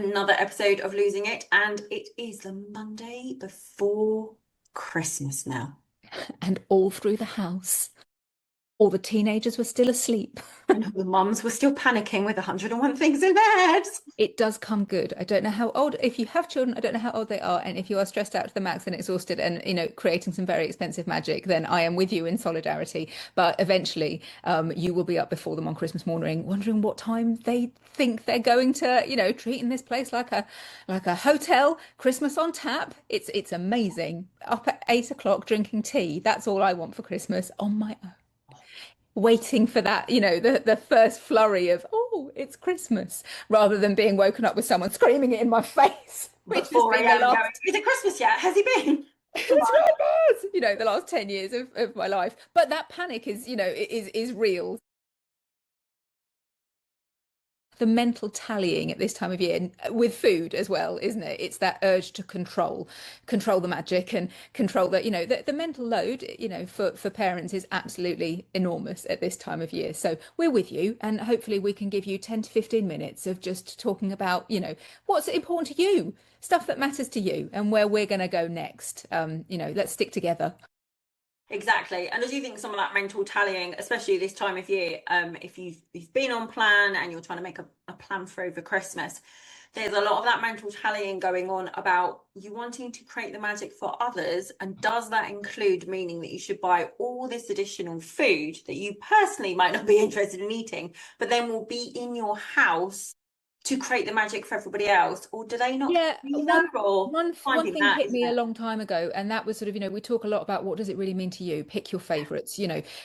another episode of Losing It, and it is the Monday before Christmas now. And all through the house, all the teenagers were still asleep. And all the mums were still panicking with 101 things in their heads. It does come good. I don't know how old, if you have children, I don't know how old they are. And if you are stressed out to the max and exhausted and, creating some very expensive magic, then I am with you in solidarity. But eventually, you will be up before them on Christmas morning, wondering what time they think they're going to, treating this place like a hotel, Christmas on tap. It's amazing. Up at 8 o'clock drinking tea. That's all I want for Christmas on my own. Waiting for that, the first flurry of, oh, it's Christmas, rather than being woken up with someone screaming it in my face, which has been the last. Is it Christmas yet? Has he been? The last 10 years of my life. But that panic is real. The mental tallying at this time of year with food as well, isn't it? It's that urge to control the magic and control that, the mental load, for parents is absolutely enormous at this time of year. So we're with you, and hopefully we can give you 10 to 15 minutes of just talking about, what's important to you, stuff that matters to you, and where we're going to go next. Let's stick together. Exactly. And I do think some of that mental tallying, especially this time of year, if you've been on plan and you're trying to make a plan for over Christmas, there's a lot of that mental tallying going on about you wanting to create the magic for others. And does that include meaning that you should buy all this additional food that you personally might not be interested in eating, but then will be in your house to create the magic for everybody else? Or do they not? Yeah, one thing hit me a long time ago, and that was sort of, we talk a lot about what does it really mean to you? Pick your favorites,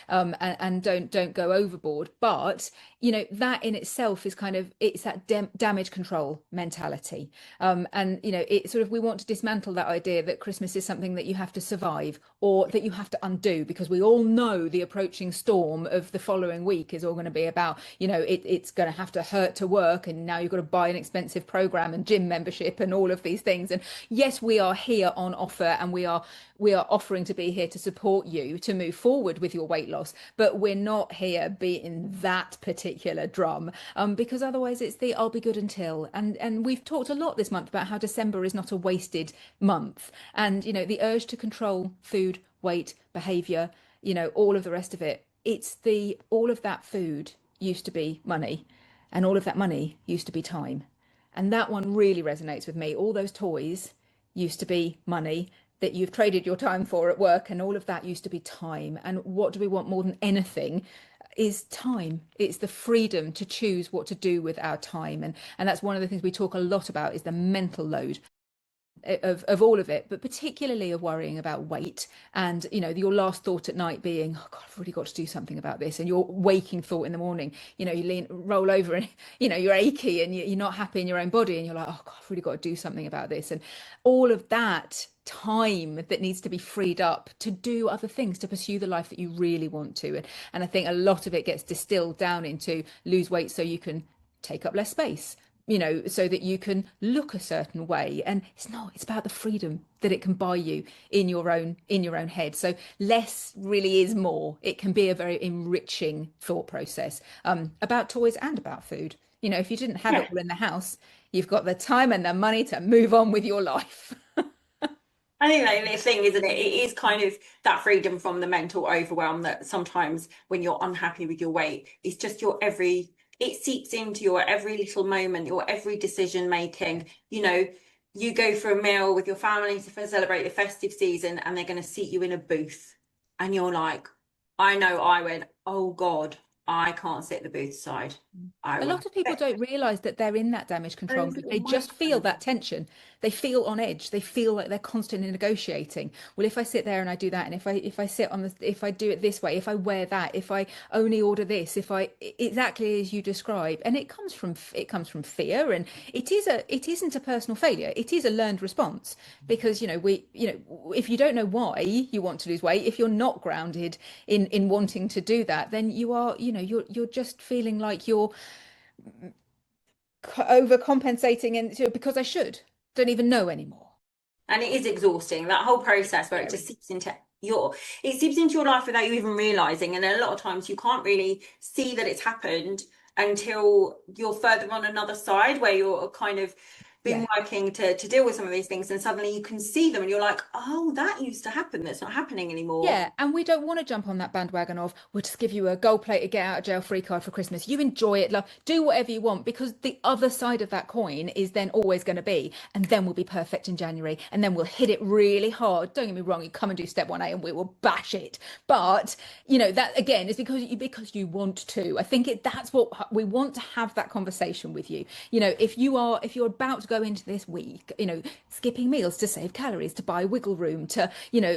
and don't go overboard. But that in itself is kind of, it's that damage control mentality. It sort of, we want to dismantle that idea that Christmas is something that you have to survive or that you have to undo, because we all know the approaching storm of the following week is all going to be about, it's going to have to hurt to work, and now you've got to buy an expensive program and gym membership and all of these things. And yes, we are here on offer, and we are offering to be here to support you to move forward with your weight loss, but we're not here beating that particular drum, because otherwise it's the I'll be good until. And we've talked a lot this month about how December is not a wasted month, and the urge to control food, weight, behavior, all of the rest of it. It's all of that food used to be money, and all of that money used to be time. And that one really resonates with me. All those toys used to be money that you've traded your time for at work, and all of that used to be time. And what do we want more than anything is time. It's the freedom to choose what to do with our time. And that's one of the things we talk a lot about, is the mental load of all of it, but particularly of worrying about weight, and your last thought at night being, oh God, I've really got to do something about this, and your waking thought in the morning, you roll over and you're achy and you're not happy in your own body, and you're like, oh God, I've really got to do something about this. And all of that time that needs to be freed up to do other things, to pursue the life that you really want to. And I think a lot of it gets distilled down into lose weight so you can take up less space, so that you can look a certain way. And it's about the freedom that it can buy you in your own head. So less really is more. It can be a very enriching thought process, about toys and about food. If you didn't have it all in the house, you've got the time and the money to move on with your life. I think the only thing, isn't it? It is kind of that freedom from the mental overwhelm that sometimes when you're unhappy with your weight, it's just it seeps into your every little moment, your every decision making. You go for a meal with your family to celebrate the festive season, and they're going to seat you in a booth, and you're like, I know I went, oh God, I can't sit the booth side. A lot of people don't realize that they're in that damage control. They just feel that tension. They feel on edge. They feel like they're constantly negotiating. Well, if I sit there and I do that, and if I do it this way, if I wear that, if I only order this, exactly as you describe, and it comes from fear, and it isn't a personal failure. It is a learned response, because if you don't know why you want to lose weight, if you're not grounded in wanting to do that, then you are you're just feeling like you're overcompensating, and because I don't even know anymore. And it is exhausting, that whole process where it just seeps into your life without you even realizing. And a lot of times you can't really see that it's happened until you're further on another side where you're kind of been working to deal with some of these things, and suddenly you can see them and you're like, oh, that used to happen, that's not happening anymore. Yeah, and we don't want to jump on that bandwagon of we'll just give you a gold-plated get out of jail free card for Christmas. You enjoy it, love, do whatever you want, because the other side of that coin is then always going to be, and then we'll be perfect in January, and then we'll hit it really hard. Don't get me wrong, you come and do step 1A and we will bash it. But that again is because you want to. I think that's what we want, to have that conversation with you. If you're about to go into this week, skipping meals to save calories, to buy wiggle room, to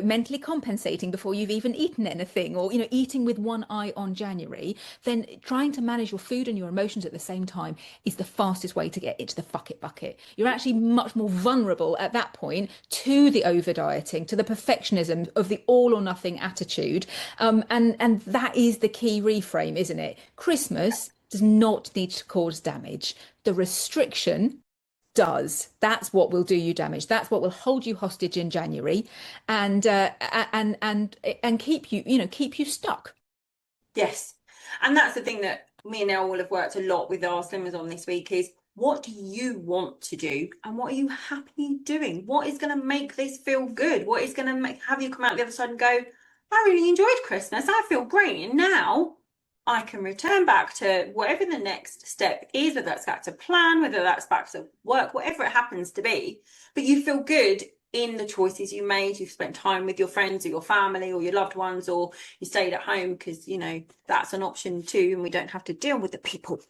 mentally compensating before you've even eaten anything, or eating with one eye on January, then trying to manage your food and your emotions at the same time is the fastest way to get into the fuck it bucket. You're actually much more vulnerable at that point to the over dieting, to the perfectionism of the all or nothing attitude, and that is the key reframe, isn't it? Christmas does not need to cause damage. The restriction does. That's what will do you damage. That's what will hold you hostage in January, and keep you stuck. Yes. And that's the thing that me and Elle will have worked a lot with our slimmers on this week is, what do you want to do and what are you happy doing? What is going to make this feel good? What is going to have you come out the other side and go, I really enjoyed Christmas. I feel great. And now I can return back to whatever the next step is, whether that's back to plan, whether that's back to work, whatever it happens to be. But you feel good in the choices you made. You've spent time with your friends or your family or your loved ones, or you stayed at home because, that's an option too, and we don't have to deal with the people.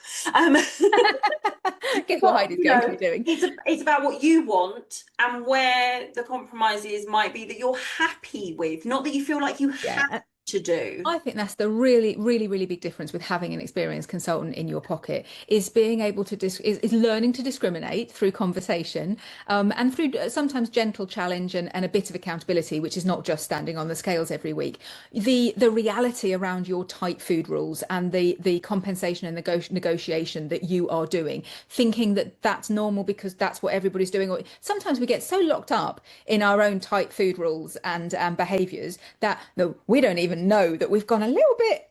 Guess what Heidi's going to be doing. It's about what you want and where the compromises might be that you're happy with, not that you feel like you have to do. I think that's the really, really, really big difference with having an experienced consultant in your pocket, is being able to is learning to discriminate through conversation, and through sometimes gentle challenge and a bit of accountability, which is not just standing on the scales every week. The reality around your tight food rules and the compensation and negotiation that you are doing, thinking that that's normal because that's what everybody's doing. Or sometimes we get so locked up in our own tight food rules and behaviours that we don't even know that we've gone a little bit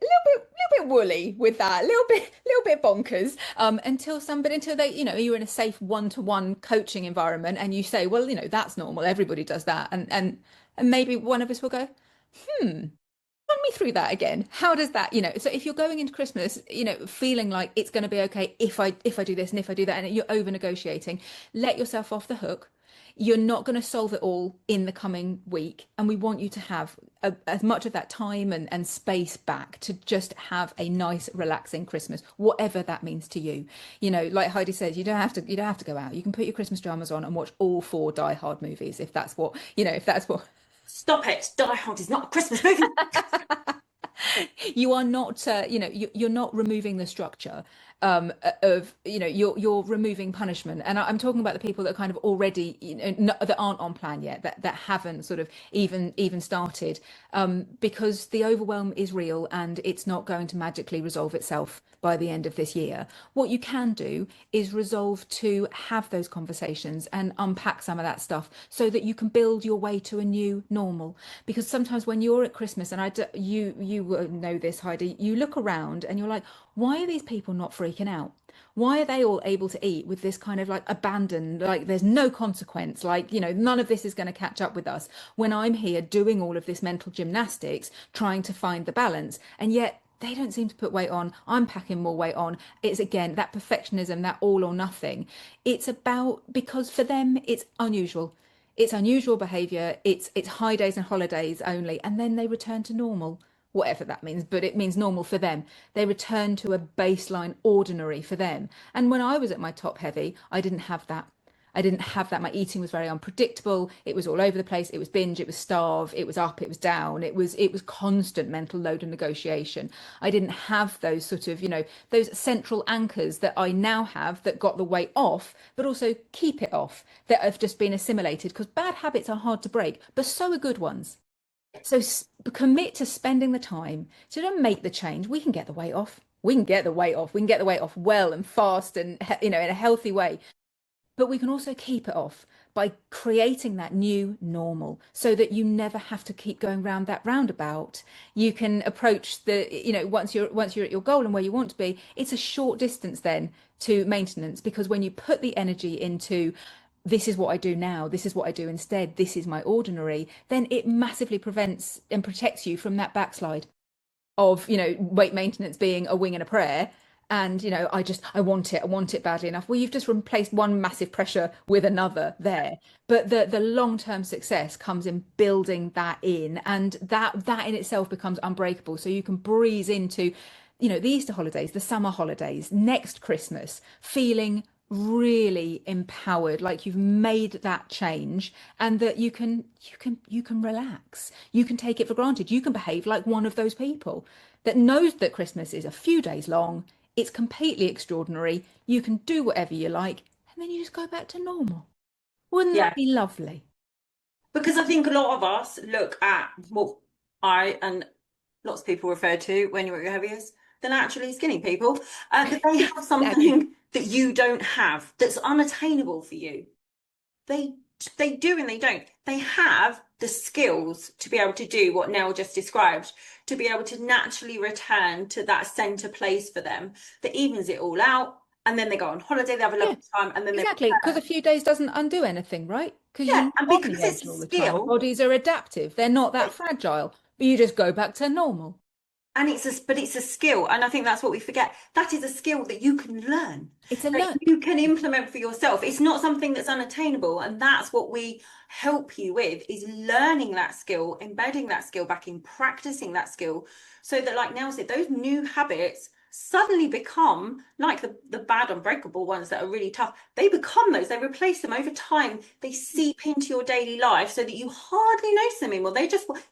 woolly with that, a little bit bonkers, until they, you're in a safe one-to-one coaching environment and you say, well, that's normal, everybody does that, and maybe one of us will go, run me through that again. How does that, so if you're going into Christmas, feeling like it's going to be okay if I do this and if I do that, and you're over negotiating, let yourself off the hook. You're not going to solve it all in the coming week. And we want you to have as much of that time and space back to just have a nice, relaxing Christmas, whatever that means to you. Like Heidi says, you don't have to go out. You can put your Christmas dramas on and watch all 4 Die Hard movies if that's what. Stop it. Die Hard is not a Christmas movie. You are not, you're not removing the structure of, you're removing punishment. And I'm talking about the people that are kind of already, that aren't on plan yet, that haven't sort of even started, because the overwhelm is real and it's not going to magically resolve itself by the end of this year. What you can do is resolve to have those conversations and unpack some of that stuff so that you can build your way to a new normal. Because sometimes when you're at Christmas, and you know this, Heidi, you look around and you're like, why are these people not freaking out? Why are they all able to eat with this kind of like abandon, like there's no consequence, like, none of this is going to catch up with us, when I'm here doing all of this mental gymnastics, trying to find the balance, and yet they don't seem to put weight on. I'm packing more weight on. It's again that perfectionism, that all or nothing. It's about, because for them it's unusual. It's unusual behavior. It's high days and holidays only, and then they return to normal, whatever that means, but it means normal for them. They return to a baseline ordinary for them. And when I was at my top heavy, I didn't have that. My eating was very unpredictable. It was all over the place. It was binge, it was starve, it was up, it was down. It was constant mental load and negotiation. I didn't have those sort of, those central anchors that I now have that got the weight off, but also keep it off, that have just been assimilated, because bad habits are hard to break, but so are good ones. So commit to spending the time to make the change. We can get the weight off. We can get the weight off. We can get the weight off well and fast and, in a healthy way. but we can also keep it off by creating that new normal so that you never have to keep going round that roundabout. You can approach the, once you're at your goal and where you want to be, it's a short distance then to maintenance, because when you put the energy into this is what I do now, this is what I do instead, this is my ordinary, then it massively prevents and protects you from that backslide of, weight maintenance being a wing and a prayer. And, I want it badly enough. Well, you've just replaced one massive pressure with another there. But the long-term success comes in building that in, and that in itself becomes unbreakable. So you can breeze into, the Easter holidays, the summer holidays, next Christmas, feeling really empowered, like you've made that change, and that you can relax, you can take it for granted, you can behave like one of those people that knows that Christmas is a few days long, it's completely extraordinary, you can do whatever you like, and then you just go back to normal. Wouldn't Yeah. that be lovely? Because I think a lot of us look at what I and lots of people refer to when you're at your heaviest, the naturally skinny people, that they have Exactly. something that you don't have, that's unattainable for you. They they do and they don't. They have the skills to be able to do what Nell just described, to be able to naturally return to that center place for them that evens it all out. And then they go on holiday, they have a Yeah, lovely time, and then they exactly. Because a return. few days doesn't undo anything, right? Because you're Yeah, not and on because the it's edge a all the time. skill, Bodies are adaptive. They're not that fragile. But you just go back to normal. and it's a skill, and I think that's what we forget. That is a skill that you can learn, It's a that learn. you can implement for yourself. It's not something that's unattainable, and that's what we help you with, is learning that skill, embedding that skill back in, practicing that skill, so that, like Nell said, those new habits suddenly become like the bad unbreakable ones that are really tough. They become those, they replace them over time, they seep into your daily life so that you hardly notice them anymore.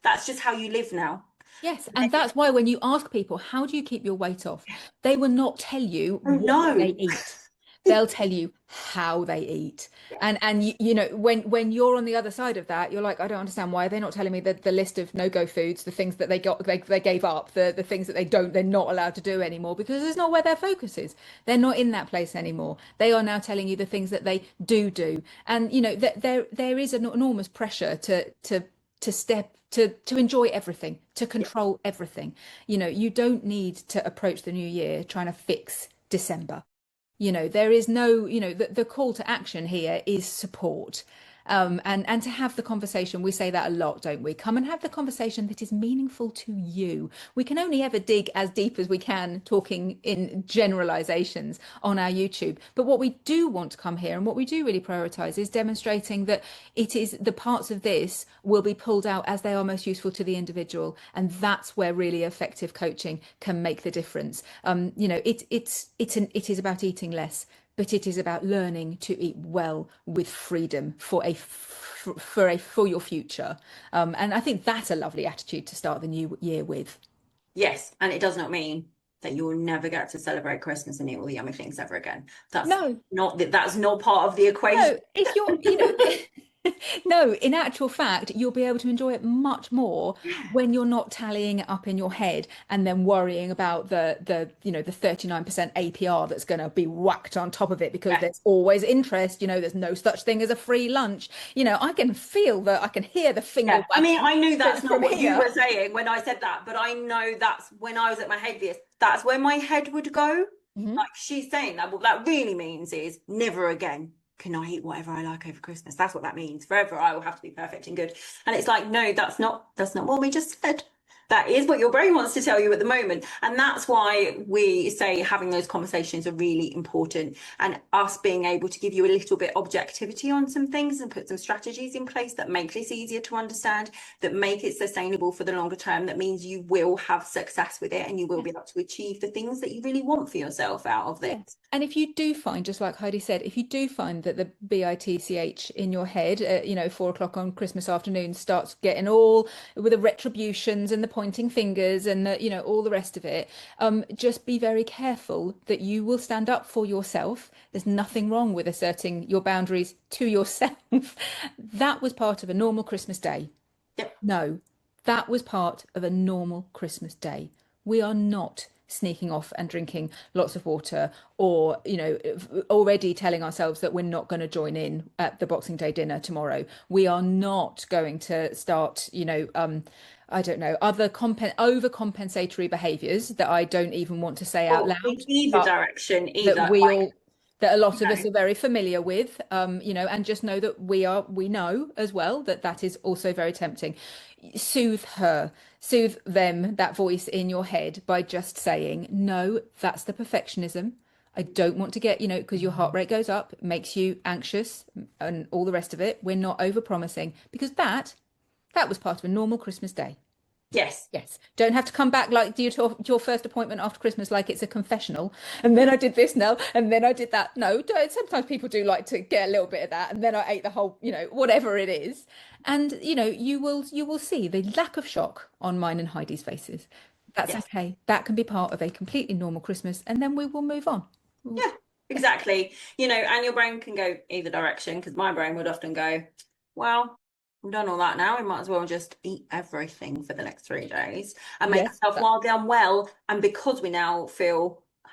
That's just how you live now. Yes, and that's why when you ask people, how do you keep your weight off? They will not tell you Oh what they no. eat. They'll tell you how they eat. Yeah. And when you're on the other side of that, you're like, I don't understand, why are they not telling me the list of no-go foods, the things that they gave up, the things that they're not allowed to do anymore, because it's not where their focus is. They're not in that place anymore. They are now telling you the things that they do. And that there is an enormous pressure to enjoy everything, to Yeah. control everything. You don't need to approach the new year trying to fix December. There is no, the call to action here is support. And to have the conversation, we say that a lot, don't we? Come and have the conversation that is meaningful to you. We can only ever dig as deep as we can, talking in generalizations on our YouTube. But what we do want to come here and what we do really prioritize is demonstrating that it is the parts of this will be pulled out as they are most useful to the individual. And that's where really effective coaching can make the difference. It is about eating less, but it is about learning to eat well with freedom for your future. And I think that's a lovely attitude to start the new year with. Yes, and it does not mean that you will never get to celebrate Christmas and eat all the yummy things ever again. No, That's not part of the equation. no, if you're, no, in actual fact, you'll be able to enjoy it much more when you're not tallying it up in your head and then worrying about the 39% APR that's going to be whacked on top of it because Yeah. there's always interest. There's no such thing as a free lunch. I can feel that, I can hear the finger Yeah, I mean, wagging I knew that's not from what you here. were saying when I said that, but I know that's when I was at my heaviest. That's where my head would go. Mhm. Like she's saying that, what that really means is never again can I eat whatever I like over Christmas. That's what that means. Forever I will have to be perfect and good. And it's like, no, that's not what we just said. That is what your brain wants to tell you at the moment. And that's why we say having those conversations are really important, and us being able to give you a little bit objectivity on some things and put some strategies in place that make this easier to understand, that make it sustainable for the longer term. That means you will have success with it and you will be able to achieve the things that you really want for yourself out of this. Yeah. And if you do find, just like Heidi said, if you do find that the BITCH in your head, 4 o'clock on Christmas afternoon starts getting all with the retributions and the pointing fingers and all the rest of it, just be very careful that you will stand up for yourself. There's nothing wrong with asserting your boundaries to yourself. That was part of a normal Christmas day. Yep. No, that was part of a normal Christmas day. We are not sneaking off and drinking lots of water, or, you know, already telling ourselves that we're not going to join in at the Boxing Day dinner tomorrow. We are not going to start, you know, I don't know, other overcompensatory behaviors that I don't even want to say out Or loud, in either but direction, that either. we Like, all that a lot you of us know, are very familiar with, you know, and just know that we know as well that that is also very tempting. Soothe her, soothe them, that voice in your head by just saying, no, that's the perfectionism. I don't want to get, you know, because your heart rate goes up, makes you anxious and all the rest of it. We're not over promising, because that was part of a normal Christmas day. yes. Yes. Don't have to come back like your first appointment after Christmas like it's a confessional. And then I did this, Nell, and then I did that. No, don't, sometimes people do like to get a little bit of that. And then I ate the whole, you know, whatever it is. And, you know, you will see the lack of shock on mine and Heidi's faces. That's Yes. okay. That can be part of a completely normal Christmas, and then we will move on. Yeah, exactly. You know, and your brain can go either direction, because my brain would often go, well, we've done all that now. We might as well just eat everything for the next 3 days and make Yes. ourselves wildly unwell. And because we now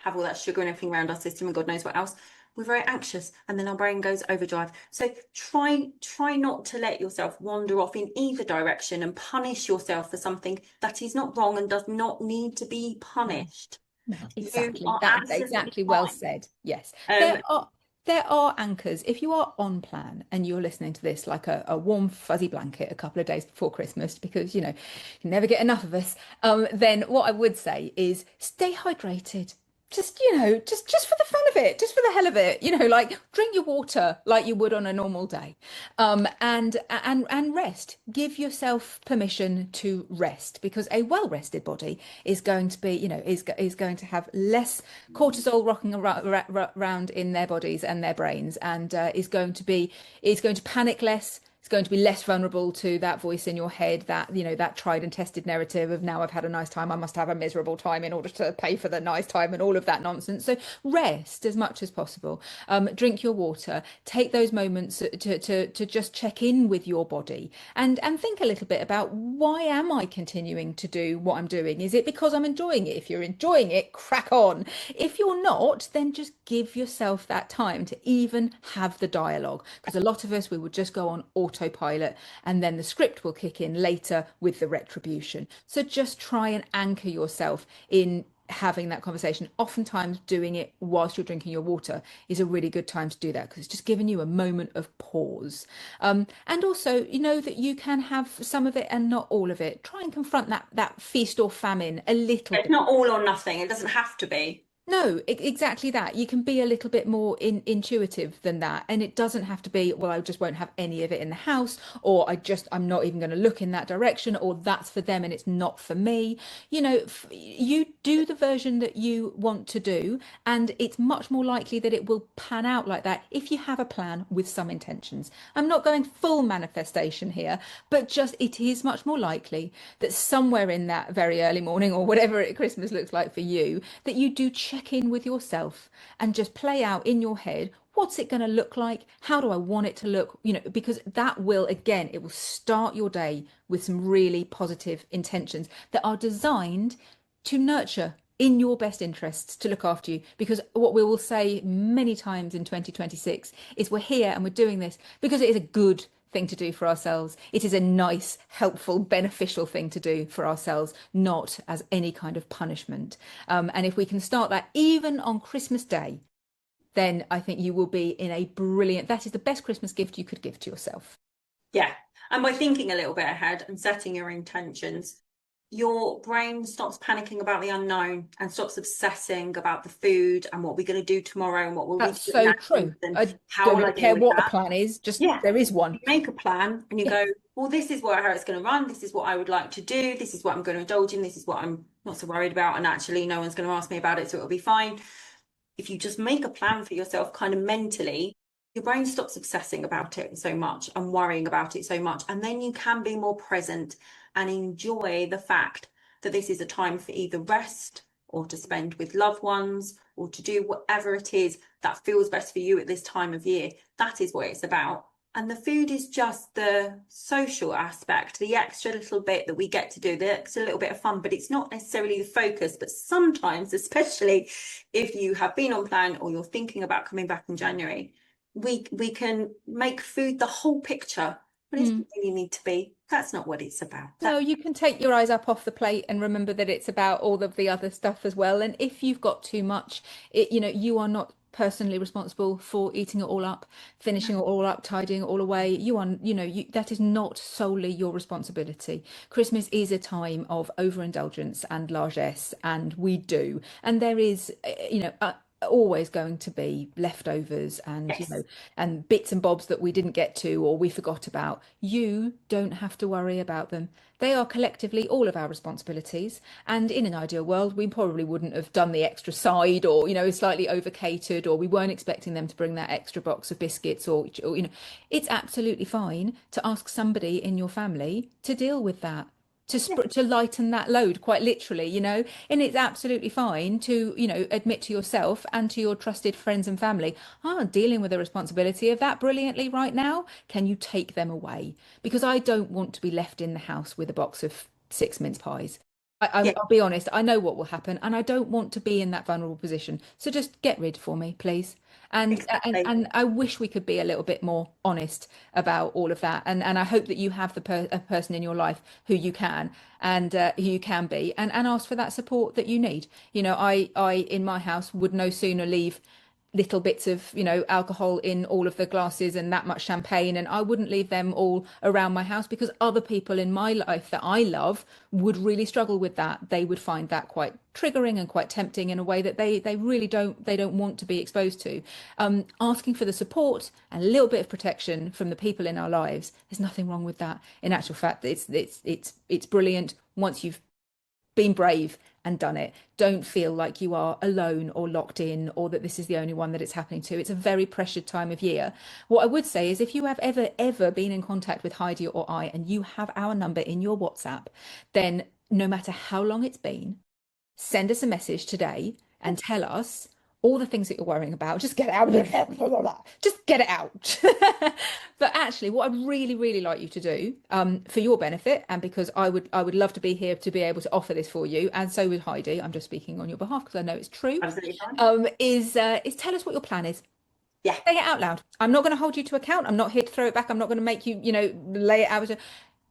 have all that sugar and everything around our system and God knows what else, we're very anxious, and then our brain goes overdrive. So try not to let yourself wander off in either direction and punish yourself for something that is not wrong and does not need to be No. punished. No, You exactly. are That absolutely exactly well fine. said. Yes. Um, There are anchors. If you are on plan and you're listening to this like a warm, fuzzy blanket a couple of days before Christmas, because you know, you never get enough of us, then what I would say is stay hydrated. Just, you know, just for the fun of it, just for the hell of it, you know, like drink your water like you would on a normal day. And rest. Give yourself permission to rest, because a well-rested body is going to be, you know, is going to have less cortisol rocking around in their bodies and their brains, and is going to panic less. It's going to be less vulnerable to that voice in your head, that, you know, that tried and tested narrative of, now I've had a nice time, I must have a miserable time in order to pay for the nice time, and all of that nonsense. So rest as much as possible. Drink your water. Take those moments to just check in with your body, and think a little bit about, why am I continuing to do what I'm doing? Is it because I'm enjoying it? If you're enjoying it, crack on. If you're not, then just give yourself that time to even have the dialogue, because a lot of us, we will just go on autopilot, and then the script will kick in later with the retribution. So just try and anchor yourself in having that conversation. Oftentimes doing it whilst you're drinking your water is a really good time to do that, because it's just giving you a moment of pause. And also, you know, that you can have some of it and not all of it. Try and confront that feast or famine a little it's bit. not all or nothing. It doesn't have to be. No, exactly that. You can be a little bit more intuitive than that. And it doesn't have to be, well, I just won't have any of it in the house, or I'm not even going to look in that direction, or that's for them and it's not for me. You know, you do the version that you want to do, and it's much more likely that it will pan out like that if you have a plan with some intentions. I'm not going full manifestation here, but just it is much more likely that somewhere in that very early morning, or whatever Christmas looks like for you, that you do check in with yourself and just play out in your head, what's it going to look like? How do I want it to look? You know, because that will, again, it will start your day with some really positive intentions that are designed to nurture in your best interests, to look after you. Because what we will say many times in 2026 is, we're here and we're doing this because it is a good thing to do for ourselves. It is a nice, helpful, beneficial thing to do for ourselves, not as any kind of punishment. And if we can start that even on Christmas Day, then I think you will be in a brilliant, that is the best Christmas gift you could give to yourself. Yeah. And by thinking a little bit ahead and setting your intentions, your brain stops panicking about the unknown and stops obsessing about the food and what we're going to do tomorrow and what will we That's do so next true. and I how don't will I even deal care with what the that. plan is, just Yeah. there is one. You make a plan and you Yeah. go, well, this is how it's going to run. This is what I would like to do. This is what I'm going to indulge in. This is what I'm not so worried about. And actually, no one's going to ask me about it, so it'll be fine. If you just make a plan for yourself kind of mentally, your brain stops obsessing about it so much and worrying about it so much. And then you can be more present and enjoy the fact that this is a time for either rest or to spend with loved ones or to do whatever it is that feels best for you at this time of year. That is what it's about. And the food is just the social aspect, the extra little bit that we get to do, the extra little bit of fun, but it's not necessarily the focus. But sometimes, especially if you have been on plan or you're thinking about coming back in January, we can make food the whole picture, but it doesn't really need to be. That's not what it's about. No, you can take your eyes up off the plate and remember that it's about all of the other stuff as well. And if you've got too much, you are not personally responsible for eating it all up, finishing it all up, tidying it all away. That is not solely your responsibility. Christmas is a time of overindulgence and largesse, and we do. And there is, always going to be leftovers and Yes. and bits and bobs that we didn't get to or we forgot about. You don't have to worry about them. They are collectively all of our responsibilities. And in an ideal world, we probably wouldn't have done the extra side or, slightly over catered, or we weren't expecting them to bring that extra box of biscuits or it's absolutely fine to ask somebody in your family to deal with that. To lighten that load, quite literally, and it's absolutely fine to, admit to yourself and to your trusted friends and family, dealing with the responsibility of that brilliantly right now. Can you take them away? Because I don't want to be left in the house with a box of six mince pies. Yeah, I'll be honest, I know what will happen, and I don't want to be in that vulnerable position. So just get rid for me, please. And exactly. I wish we could be a little bit more honest about all of that. And I hope that you have a person in your life who you can and who you can be, and ask for that support that you need. I in my house would no sooner leave little bits of alcohol in all of the glasses and that much champagne, and I wouldn't leave them all around my house because other people in my life that I love would really struggle with that. They would find that quite triggering and quite tempting in a way that they really don't want to be exposed to. Asking for the support and a little bit of protection from the people in our lives, there's nothing wrong with that. In actual fact, it's brilliant once you've been brave and done it. Don't feel like you are alone or locked in, or that this is the only one that it's happening to. It's a very pressured time of year. What I would say is if you have ever been in contact with Heidi or I, and you have our number in your WhatsApp, then no matter how long it's been, send us a message today and tell us all the things that you're worrying about. Just get it out. Just get it out. But actually, what I'd really, really like you to do, for your benefit, and because I would love to be here to be able to offer this for you, and so would Heidi. I'm just speaking on your behalf because I know it's true. Absolutely fine. Is tell us what your plan is. Yeah. Say it out loud. I'm not going to hold you to account. I'm not here to throw it back. I'm not going to make you, lay it out.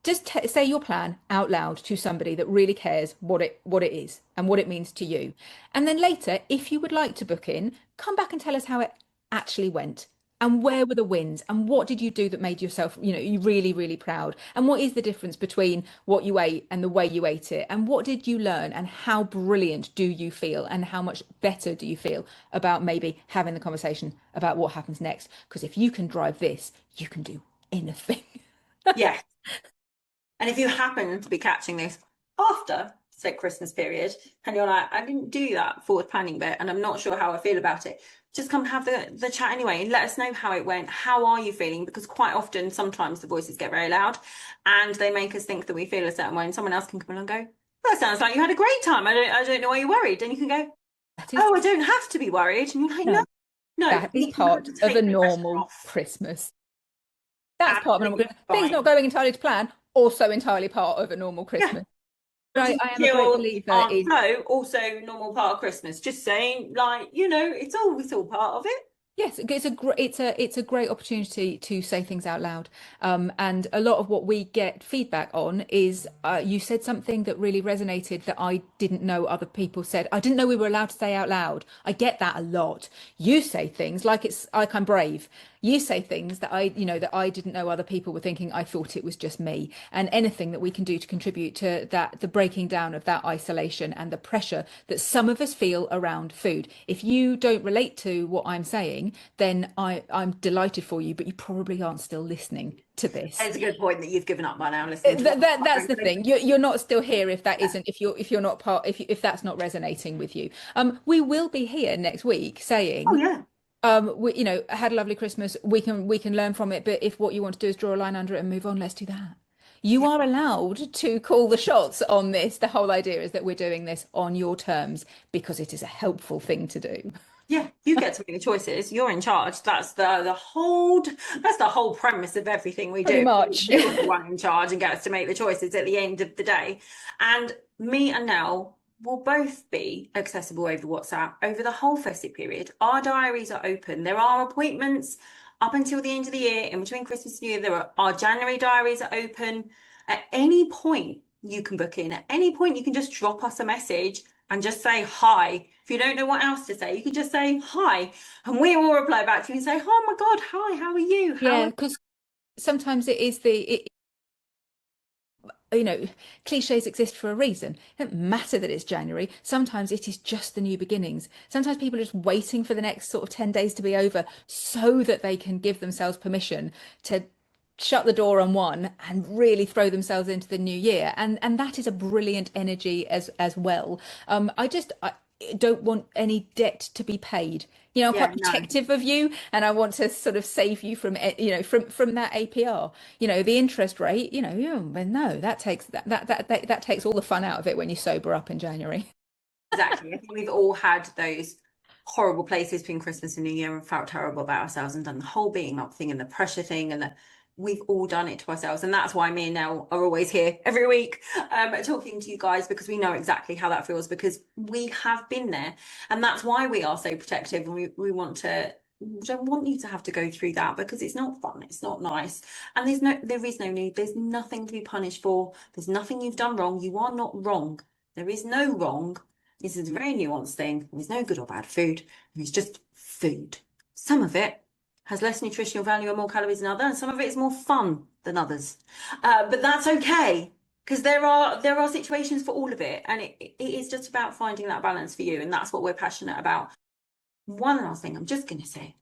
Just say your plan out loud to somebody that really cares what it is and what it means to you. And then later, if you would like to book in, come back and tell us how it actually went. And where were the wins? And what did you do that made yourself, you really, really proud? And what is the difference between what you ate and the way you ate it? And what did you learn? And how brilliant do you feel? And how much better do you feel about maybe having the conversation about what happens next? Because if you can drive this, you can do anything. Yeah. And if you happen to be catching this after, say, Christmas period, and you're like, I didn't do that forward planning bit, and I'm not sure how I feel about it, just come have the chat anyway and let us know how it went. How are you feeling? Because quite often, sometimes the voices get very loud and they make us think that we feel a certain way, and someone else can come along and go, that sounds like you had a great time. I don't know why you're worried. And you can go, oh, I don't have to be worried. And you're like, no, no, that is part of a normal Christmas. That's part of a normal Christmas. Things not going entirely to plan, also entirely part of a normal Christmas. Yeah. I am a great believer in also normal part of Christmas. Just saying, it's all part of it. Yes, it's a great opportunity to say things out loud. And a lot of what we get feedback on is you said something that really resonated that I didn't know other people said. I didn't know we were allowed to say out loud. I get that a lot. You say things like I'm brave. You say things that I didn't know other people were thinking. I thought it was just me. And anything that we can do to contribute to that, the breaking down of that isolation and the pressure that some of us feel around food. If you don't relate to what I'm saying, then I'm delighted for you, but you probably aren't still listening to this. It's a good point that you've given up by now listening. That's the thing. You're not still here if that isn't, if you're not part, if that's not resonating with you. We will be here next week saying, oh yeah, we had a lovely Christmas. We can learn from it, but if what you want to do is draw a line under it and move on, let's do that. You are allowed to call the shots on this. The whole idea is that we're doing this on your terms because it is a helpful thing to do. Yeah, you get to make the choices. You're in charge. That's the whole premise of everything we Pretty do. much. You are the one in charge and gets to make the choices at the end of the day. And me and Nell will both be accessible over WhatsApp over the whole festive period. Our diaries are open. There are appointments up until the end of the year. In between Christmas and New Year, our January diaries are open. At any point, you can book in. At any point, you can just drop us a message and just say hi. If you don't know what else to say, you can just say hi, and we will reply back to you and say, "Oh my God, hi, how are you? Yeah, because sometimes it is you know, cliches exist for a reason. It doesn't matter that it's January. Sometimes it is just the new beginnings. Sometimes people are just waiting for the next sort of 10 days to be over so that they can give themselves permission to shut the door on one and really throw themselves into the new year. And that is a brilliant energy as well. I don't want any debt to be paid. You know, I'm Yeah, quite no, protective of you, and I want to sort of save you from from that APR. You know, the interest rate. But no, that takes all the fun out of it when you sober up in January. exactly. I think we've all had those horrible places between Christmas and New Year and felt terrible about ourselves and done the whole beating up thing and the pressure thing we've all done it to ourselves. And that's why me and Nell are always here every week talking to you guys, because we know exactly how that feels, because we have been there. And that's why we are so protective, and we don't want you to have to go through that, because it's not fun, it's not nice, and there is no need, there's nothing to be punished for, there's nothing you've done wrong, you are not wrong, there is no wrong. This is a very nuanced thing. There's no good or bad food. It's just food. Some of it has less nutritional value and more calories than others, and some of it is more fun than others. But that's okay, because there are situations for all of it, and it is just about finding that balance for you, and that's what we're passionate about. One last thing I'm just going to say,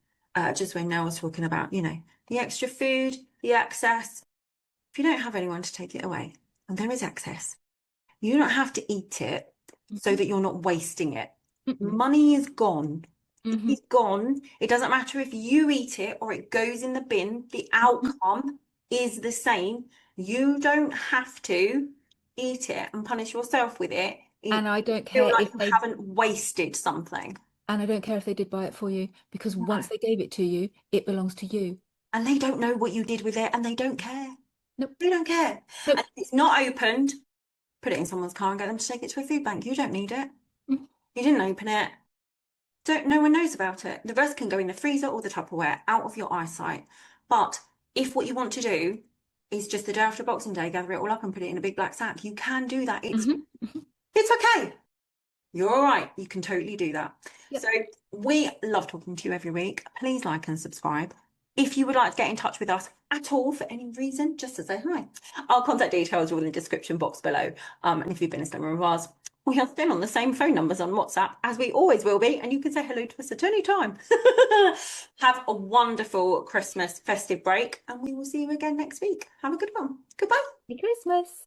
just when Nell was talking about, the extra food, the excess. If you don't have anyone to take it away, and there is excess, you don't have to eat it so that you're not wasting it. Money is gone. It Hmm. is gone. It doesn't matter if you eat it or it goes in the bin. The outcome is the same. You don't have to eat it and punish yourself with it. And You I don't feel care like if you they haven't wasted something. and I don't care if they did buy it for you, because No. once they gave it to you, it belongs to you. And they don't know what you did with it, and they don't care. Nope. They don't care. And Nope. if it's not opened, put it in someone's car and get them to take it to a food bank. You don't need it. Mm. You didn't open it. Don't, no one knows about it. The rest can go in the freezer or the Tupperware, out of your eyesight. But if what you want to do is just the day after Boxing Day, gather it all up and put it in a big black sack, you can do that. Hmm. It's okay. You're all right. You can totally do that. Yep. So we love talking to you every week. Please like and subscribe. If you would like to get in touch with us at all for any reason, just to say hi, our contact details are all in the description box below. And if you've been a customer of ours, we have been on the same phone numbers on WhatsApp as we always will be, and you can say hello to us at any time. Have a wonderful Christmas festive break, and we will see you again next week. Have a good one. Goodbye. Merry Christmas.